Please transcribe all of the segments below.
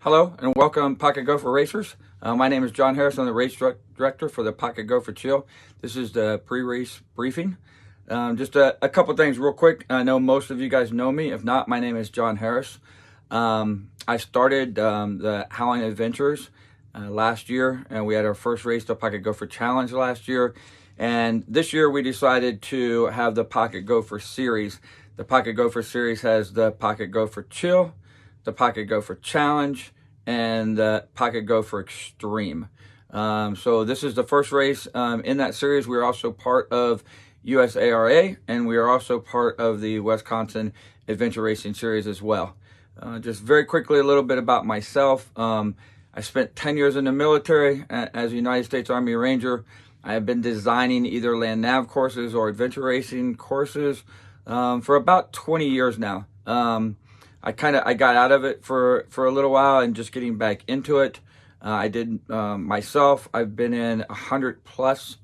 Hello and welcome, Pocket Gopher Racers. My name is John Harris. I'm the race director for the Pocket Gopher Chill. This is the pre-race briefing. Just a couple things real quick. I know most of you guys know me. If not, my name is John Harris. I started the Howling Adventures last year, and we had our first race, the Pocket Gopher Challenge last year. And this year we decided to have the Pocket Gopher Series. The Pocket Gopher Series has the Pocket Gopher Chill, the Pocket Gopher Challenge, and the Pocket Gopher Extreme. So this is the first race in that series. We're also part of USARA, and we are also part of the Wisconsin Adventure Racing Series as well. Just very quickly, a little bit about myself. I spent 10 years in the military as a United States Army Ranger. I have been designing either land nav courses or adventure racing courses for about 20 years now. I got out of it for a little while and just getting back into it. I did myself. I've been in 100 plus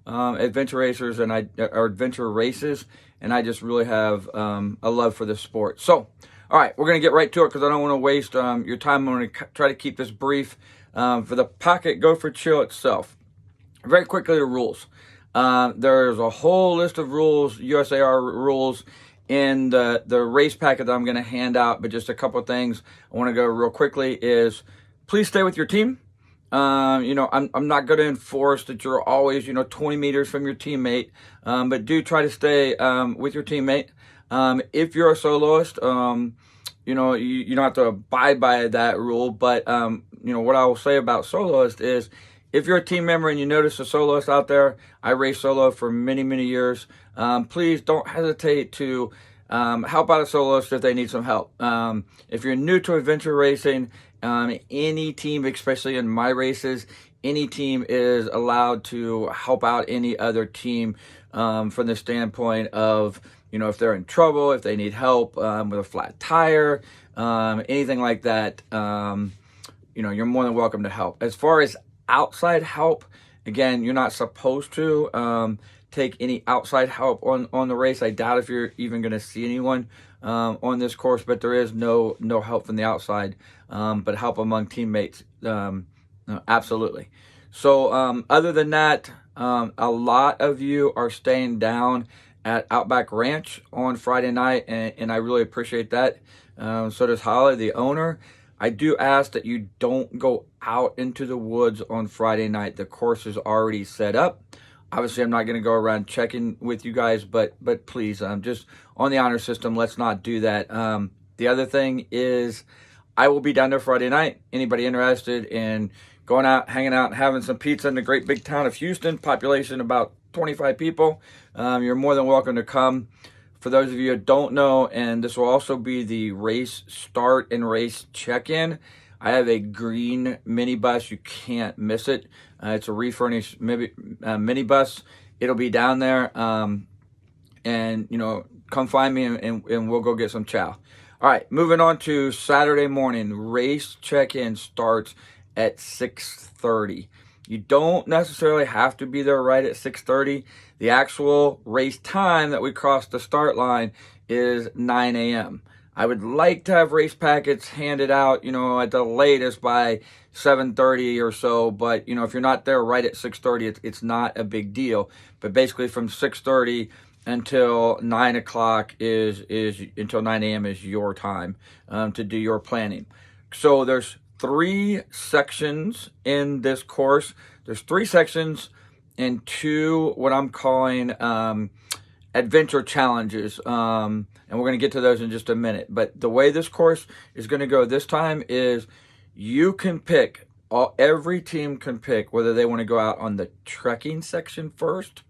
adventure racers or adventure races, and I just really have a love for this sport. So, all right, we're gonna get right to it because I don't want to waste your time. I'm gonna try to keep this brief. For the Pocket Gopher Chill itself, very quickly, the rules. There's a whole list of rules, USAR rules, in the race packet that I'm going to hand out, but just a couple of things I want to go real quickly is please stay with your team. I'm not going to enforce that you're always 20 meters from your teammate, but do try to stay with your teammate. If you're a soloist, you don't have to abide by that rule, but what I will say about soloist is if you're a team member and you notice a soloist out there, I raced solo for many, many years. Please don't hesitate to help out a soloist if they need some help. If you're new to adventure racing, any team, especially in my races, any team is allowed to help out any other team from the standpoint of, if they're in trouble, if they need help with a flat tire, anything like that, you're more than welcome to help. As far as outside help, again, you're not supposed to take any outside help on the race. I doubt if you're even going to see anyone on this course, but there is no help from the outside, but help among teammates, absolutely. So other than that, a lot of you are staying down at Outback Ranch on Friday night, and I really appreciate that. So does Holly, the owner. I do ask that you don't go out into the woods on Friday night. The course is already set up. Obviously, I'm not going to go around checking with you guys, but please, just on the honor system, let's not do that. The other thing is I will be down there Friday night. Anybody interested in going out, hanging out, and having some pizza in the great big town of Houston, population about 25 people, you're more than welcome to come. For those of you who don't know, and this will also be the race start and race check-in, I have a green minibus. You can't miss it. It's a refurnished minibus. It'll be down there. And, come find me and we'll go get some chow. All right, moving on to Saturday morning. Race check-in starts at 6:30. You don't necessarily have to be there right at 6:30. The actual race time that we cross the start line is 9 a.m. I would like to have race packets handed out, at the latest by 7:30 or so. But, if you're not there right at 6:30, it's not a big deal. But basically from 6:30 until 9 o'clock until 9 a.m. is your time to do your planning. So there's 3 sections in this course. There's 3 sections and 2 what I'm calling adventure challenges, and we're going to get to those in just a minute. But the way this course is going to go this time is you can pick, every team can pick whether they want to go out on the trekking section first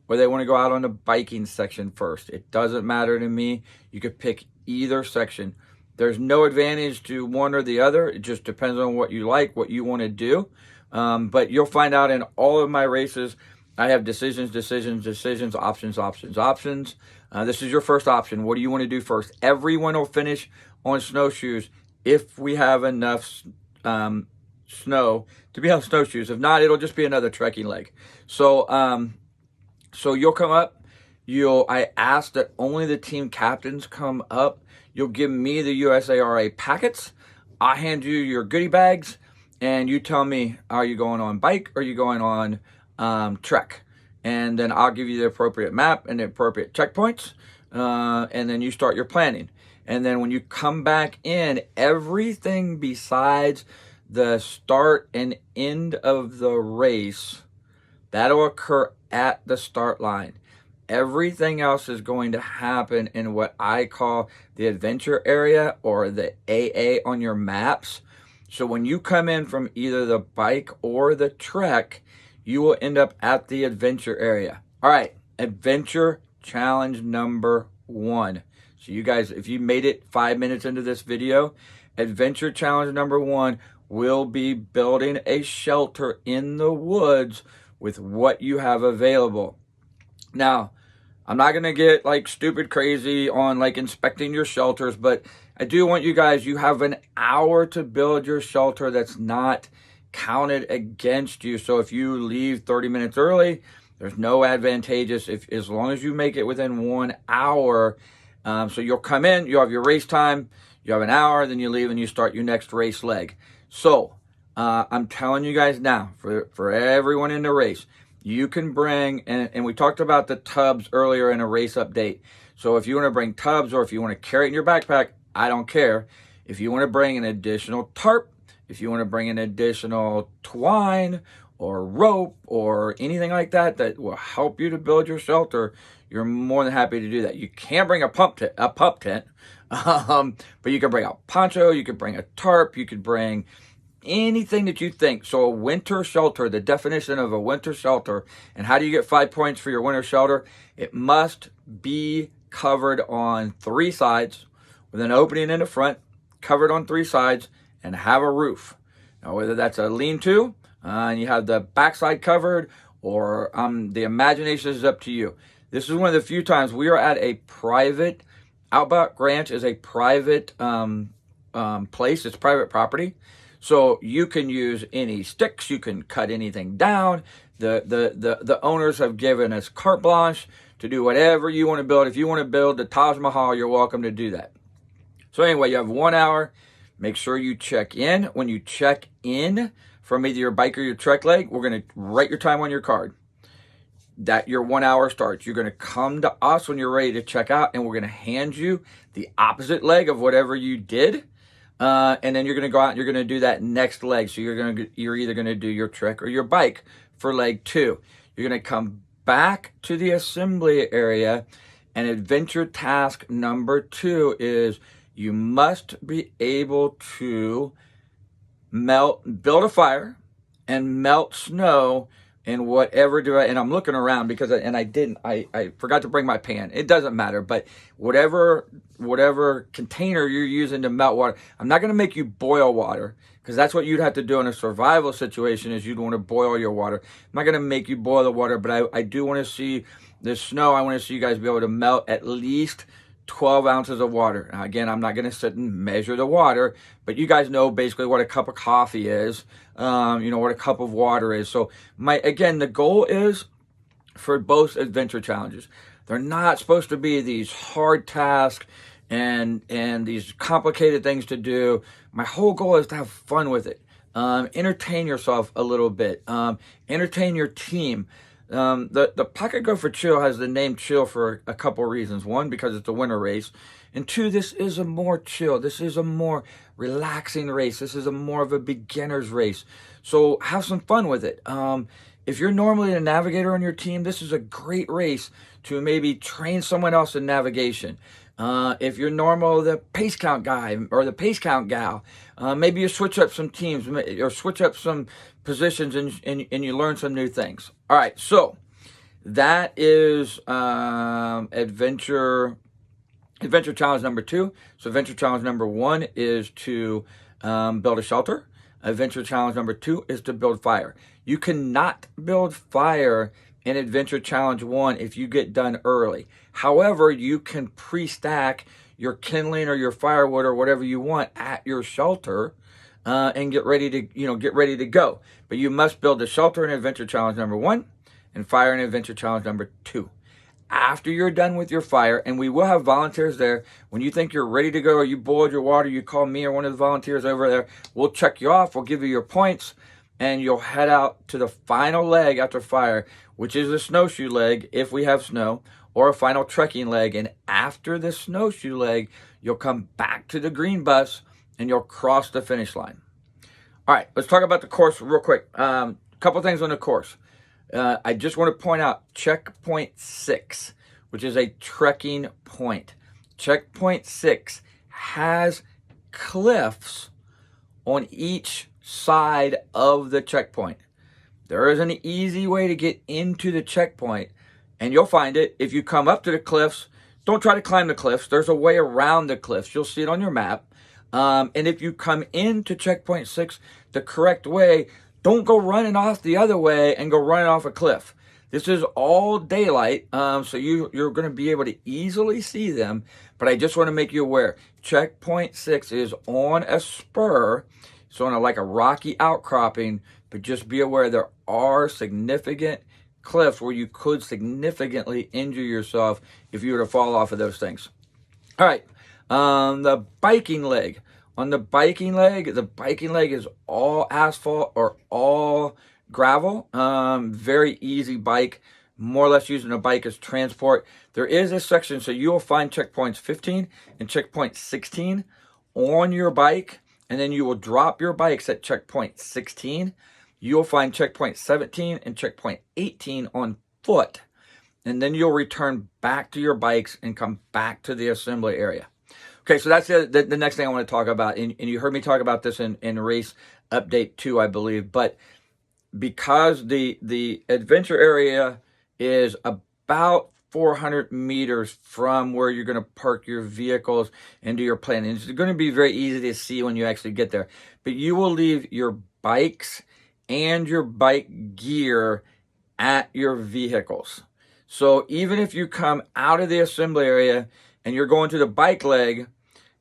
or they want to go out on the biking section first. It doesn't matter to me. You could pick either section. There's no advantage to one or the other. It just depends on what you like, what you want to do. But you'll find out in all of my races, I have decisions, options. This is your first option. What do you want to do first? Everyone will finish on snowshoes if we have enough snow to be on snowshoes. If not, it'll just be another trekking leg. So you'll come up. I ask that only the team captains come up. You'll give me the USARA packets. I hand you your goodie bags, and you tell me, are you going on bike or are you going on trek? And then I'll give you the appropriate map and the appropriate checkpoints, and then you start your planning. And then when you come back in, everything besides the start and end of the race, that'll occur at the start line. Everything else is going to happen in what I call the adventure area, or the AA on your maps. So when you come in from either the bike or the trek, you will end up at the adventure area. All right, adventure challenge number 1. So you guys, if you made it 5 minutes into this video, adventure challenge number 1 will be building a shelter in the woods with what you have available. Now, I'm not going to get like stupid crazy on like inspecting your shelters, but I do want you guys, you have an hour to build your shelter that's not counted against you. So if you leave 30 minutes early, there's no advantageous as long as you make it within 1 hour. So you'll come in, you have your race time, you have an hour, then you leave and you start your next race leg. So I'm telling you guys now, for everyone in the race, you can bring, and we talked about the tubs earlier in a race update. So if you want to bring tubs, or if you want to carry it in your backpack, I don't care. If you want to bring an additional tarp, if you want to bring an additional twine or rope or anything like that that will help you to build your shelter, you're more than happy to do that. You can't bring a pup tent, but you can bring a poncho, you could bring a tarp, you could bring anything that you think. So a winter shelter, the definition of a winter shelter, and how do you get 5 points for your winter shelter? It must be covered on 3 sides with an opening in the front, covered on 3 sides, and have a roof. Now, whether that's a lean-to, and you have the backside covered, or the imagination is up to you. This is one of the few times we are at a private, Outback Ranch is a private place, it's private property. So you can use any sticks, you can cut anything down. The owners have given us carte blanche to do whatever you want to build. If you want to build the Taj Mahal, you're welcome to do that. So anyway, you have 1 hour. Make sure you check in. When you check in from either your bike or your trek leg, we're going to write your time on your card. That your 1 hour starts. You're going to come to us when you're ready to check out, and we're going to hand you the opposite leg of whatever you did. And then you're going to go out and you're going to do that next leg. So you're either going to do your trek or your bike for leg 2. You're going to come back to the assembly area, and adventure task number 2 is you must be able to build a fire and melt snow in whatever and I'm looking around because I forgot to bring my pan. It doesn't matter, but whatever container you're using to melt water, I'm not going to make you boil water, because that's what you'd have to do in a survival situation, is you'd want to boil your water. I'm not going to make you boil the water, but I do want to see the snow. I want to see you guys be able to melt at least 12 ounces of water. Now, again, I'm not going to sit and measure the water, but you guys know basically what a cup of coffee is, what a cup of water is. So the goal is for both adventure challenges. They're not supposed to be these hard tasks and these complicated things to do. My whole goal is to have fun with it. Entertain yourself a little bit. Entertain your team. The Pocket Gopher Chill has the name chill for a couple reasons. 1, because it's a winter race. And 2, this is a more chill. This is a more relaxing race. This is a more of a beginner's race. So have some fun with it. If you're normally a navigator on your team, this is a great race to maybe train someone else in navigation. If you're the pace count guy or the pace count gal, maybe you switch up some teams or switch up some positions and you learn some new things. All right, so that is adventure challenge number 2. So adventure challenge number 1 is to build a shelter. Adventure challenge number 2 is to build fire. You cannot build fire in adventure challenge 1 if you get done early. However, you can pre-stack your kindling or your firewood or whatever you want at your shelter and get ready to go. But you must build a shelter in adventure challenge number 1 and fire in adventure challenge number 2. after you're done with your fire, and we will have volunteers there. When you think you're ready to go or you boiled your water, you call me or one of the volunteers over there. We'll check you off. We'll give you your points, and you'll head out to the final leg after fire, which is the snowshoe leg if we have snow, or a final trekking leg. And after the snowshoe leg, you'll come back to the green bus and you'll cross the finish line. All right, let's talk about the course real quick. Couple things on the course. I just want to point out checkpoint 6, which is a trekking point. Checkpoint 6 has cliffs on each side of the checkpoint. There is an easy way to get into the checkpoint, and you'll find it if you come up to the cliffs. Don't try to climb the cliffs. There's a way around the cliffs. You'll see it on your map. And if you come into checkpoint 6 the correct way, don't go running off the other way and go running off a cliff. This is all daylight, so you're going to be able to easily see them. But I just want to make you aware, checkpoint 6 is on a spur. It's on like a rocky outcropping, but just be aware there are significant cliffs where you could significantly injure yourself if you were to fall off of those things. All right, the biking leg. On the biking leg is all asphalt or all gravel. Very easy bike, more or less using a bike as transport. There is a section, so you'll find checkpoints 15 and checkpoint 16 on your bike, and then you will drop your bikes at checkpoint 16. You'll find checkpoint 17 and checkpoint 18 on foot, and then you'll return back to your bikes and come back to the assembly area. Okay, so that's the next thing I want to talk about, and you heard me talk about this in race update 2, I believe, but because the adventure area is about 400 meters from where you're going to park your vehicles and do your planning. It's going to be very easy to see when you actually get there, but you will leave your bikes and your bike gear at your vehicles. So even if you come out of the assembly area and you're going to the bike leg,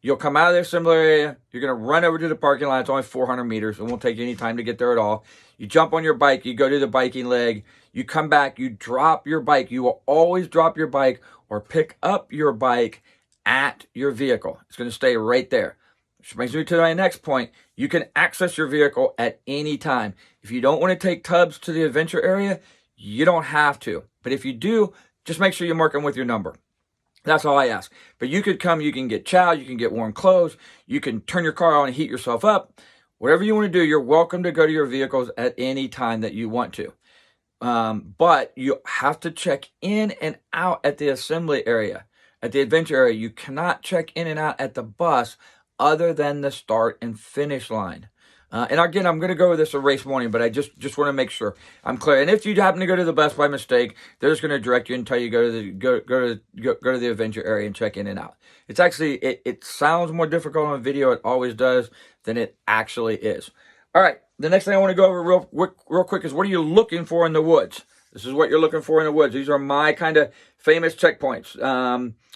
you'll come out of the assembly area, you're going to run over to the parking lot. It's only 400 meters. It won't take you any time to get there at all. You jump on your bike, you go to the biking leg, you come back, you drop your bike. You will always drop your bike or pick up your bike at your vehicle. It's going to stay right there. Which brings me to my next point. You can access your vehicle at any time. If you don't want to take tubs to the adventure area, you don't have to. But if you do, just make sure you mark them with your number. That's all I ask. But you could come, you can get chow, you can get warm clothes, you can turn your car on and heat yourself up. Whatever you want to do, you're welcome to go to your vehicles at any time that you want to. But you have to check in and out at the assembly area, at the adventure area. You cannot check in and out at the bus other than the start and finish line. And again, I'm going to go over this a race morning, but I just want to make sure I'm clear. And if you happen to go to the bus by mistake, they're just going to direct you and tell you go to the adventure area and check in and out. It's actually it sounds more difficult on video. It always does than it actually is. All right, the next thing I want to go over real quick is what are you looking for in the woods? This is what you're looking for in the woods. These are my kind of famous checkpoints.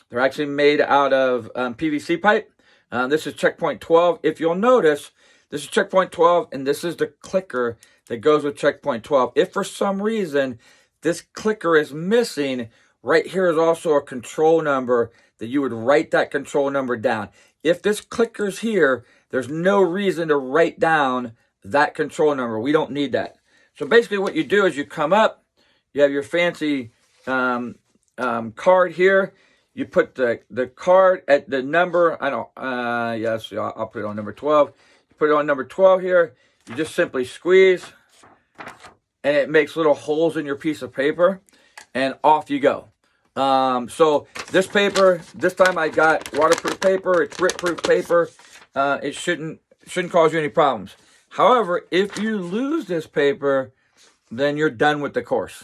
They're actually made out of PVC pipe. This is checkpoint 12. If you'll notice, this is checkpoint 12, and this is the clicker that goes with checkpoint 12. If for some reason this clicker is missing, right here is also a control number that you would write that control number down. If this clicker's here, there's no reason to write down that control number. We don't need that. So basically what you do is you come up, you have your fancy card here. You put the card at the number, yes, I'll put it on number 12. Put it on number 12 here. You just simply squeeze, and it makes little holes in your piece of paper, and off you go. So this paper, this time I got waterproof paper. It's rip-proof paper. It shouldn't cause you any problems. However, if you lose this paper, then you're done with the course.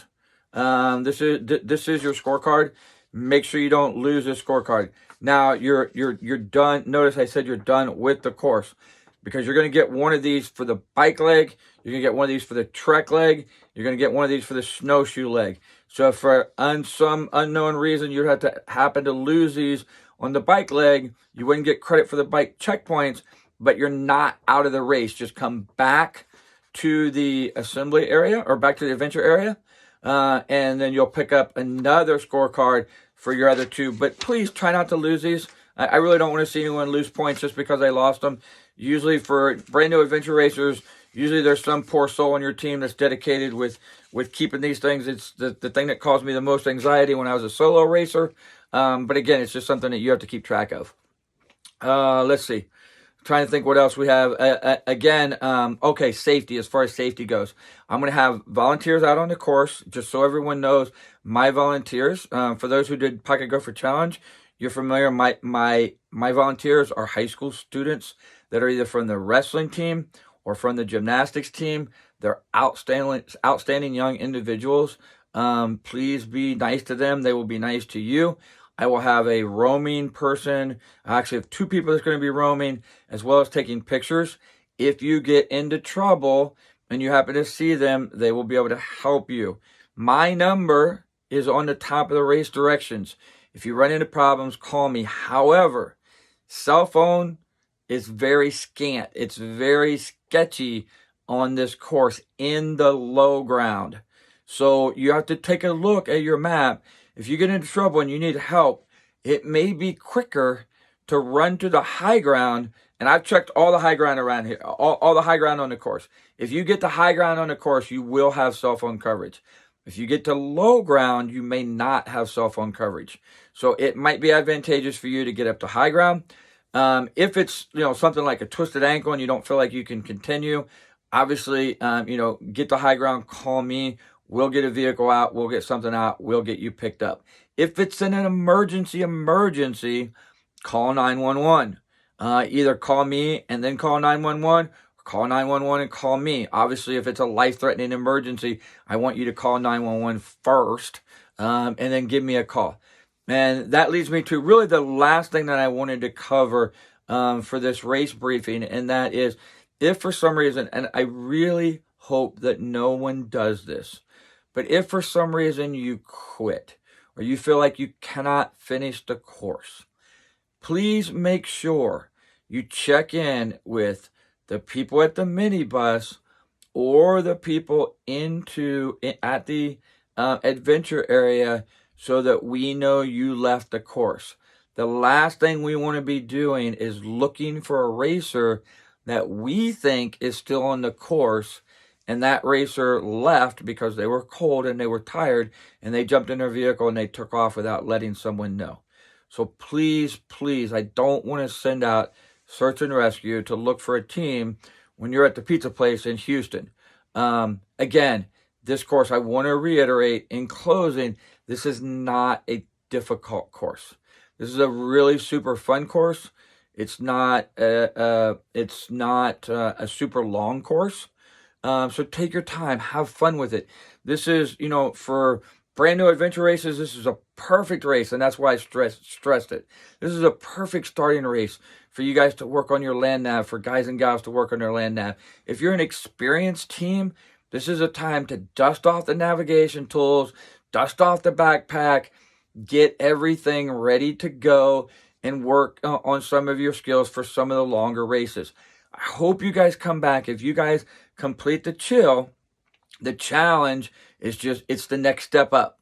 This is your scorecard. Make sure you don't lose this scorecard. Now you're done. Notice I said you're done with the course, because you're going to get one of these for the bike leg, you're going to get one of these for the trek leg, you're going to get one of these for the snowshoe leg. So if for some unknown reason you had to happen to lose these on the bike leg, you wouldn't get credit for the bike checkpoints, but you're not out of the race. Just come back to the assembly area or back to the adventure area. and then you'll pick up another scorecard for your other two. But please try not to lose these. I really don't want to see anyone lose points just because they lost them. Usually for brand new adventure racers, usually there's some poor soul on your team that's dedicated with keeping these things. It's the thing that caused me the most anxiety when I was a solo racer. But again, it's just something that you have to keep track of. Let's see. Trying to think what else we have. Okay, safety. As far as safety goes, I'm going to have volunteers out on the course, just so everyone knows my volunteers. For those who did Pocket Gopher Challenge, you're familiar. My volunteers are high school students that are either from the wrestling team or from the gymnastics team. They're outstanding young individuals. Please be nice to them. They will be nice to you. I will have a roaming person. I actually have two people that's going to be roaming, as well as taking pictures. If you get into trouble and you happen to see them, they will be able to help you. My number is on the top of the race directions. If you run into problems, call me. However, cell phone is very scant. It's very sketchy on this course in the low ground. So you have to take a look at your map. If you get into trouble and you need help, it may be quicker to run to the high ground. And I've checked all the high ground around here, all the high ground on the course. If you get the high ground on the course, you will have cell phone coverage. If you get to low ground, you may not have cell phone coverage. So it might be advantageous for you to get up to high ground. If it's, something like a twisted ankle and you don't feel like you can continue, obviously, get the high ground, call me. We'll get a vehicle out. We'll get something out. We'll get you picked up. If it's in an emergency, call 911. Either call me and then call 911, or call 911 and call me. Obviously, if it's a life-threatening emergency, I want you to call 911 first, and then give me a call. And that leads me to really the last thing that I wanted to cover for this race briefing, and that is, if for some reason, and I really hope that no one does this, but if for some reason you quit or you feel like you cannot finish the course, please make sure you check in with the people at the minibus or the people at the adventure area so that we know you left the course. The last thing we want to be doing is looking for a racer that we think is still on the course, and that racer left because they were cold and they were tired, and they jumped in their vehicle and they took off without letting someone know. So please, I don't want to send out search and rescue to look for a team when you're at the pizza place in Houston. Again, this course, I want to reiterate in closing, this is not a difficult course. This is a really super fun course. It's not a super long course. So take your time, have fun with it. This is, for brand new adventure races, this is a perfect race, and that's why I stressed it. This is a perfect starting race for you guys to work on your land nav, for guys and gals to work on their land nav. If you're an experienced team, this is a time to dust off the navigation tools, dust off the backpack, get everything ready to go, and work on some of your skills for some of the longer races. I hope you guys come back. If you guys complete the chill, the challenge is it's the next step up.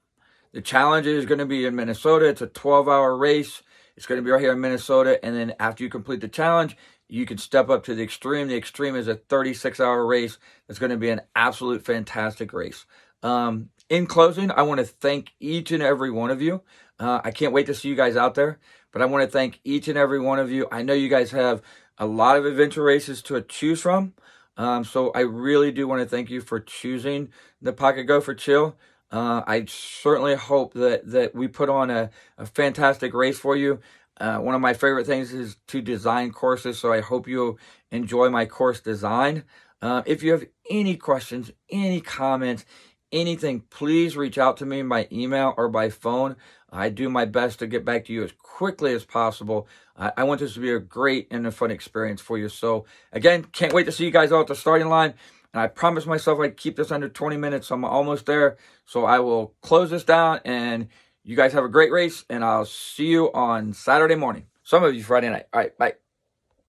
The challenge is going to be in Minnesota. It's a 12-hour race. It's going to be right here in Minnesota. And then after you complete the challenge, you can step up to the extreme. The extreme is a 36-hour race. It's going to be an absolute fantastic race. In closing, I want to thank each and every one of you. I can't wait to see you guys out there, but I want to thank each and every one of you. I know you guys have a lot of adventure races to choose from. So I really do want to thank you for choosing the Pocket Gopher Chill. I certainly hope that we put on a fantastic race for you. One of my favorite things is to design courses, so I hope you enjoy my course design. If you have any questions, any comments, anything, please reach out to me by email or by phone. I do my best to get back to you as quickly as possible. I want this to be a great and a fun experience for you. So again, can't wait to see you guys all at the starting line. And I promised myself I'd keep this under 20 minutes. So I'm almost there. So I will close this down, and you guys have a great race, and I'll see you on Saturday morning. Some of you Friday night. All right, bye.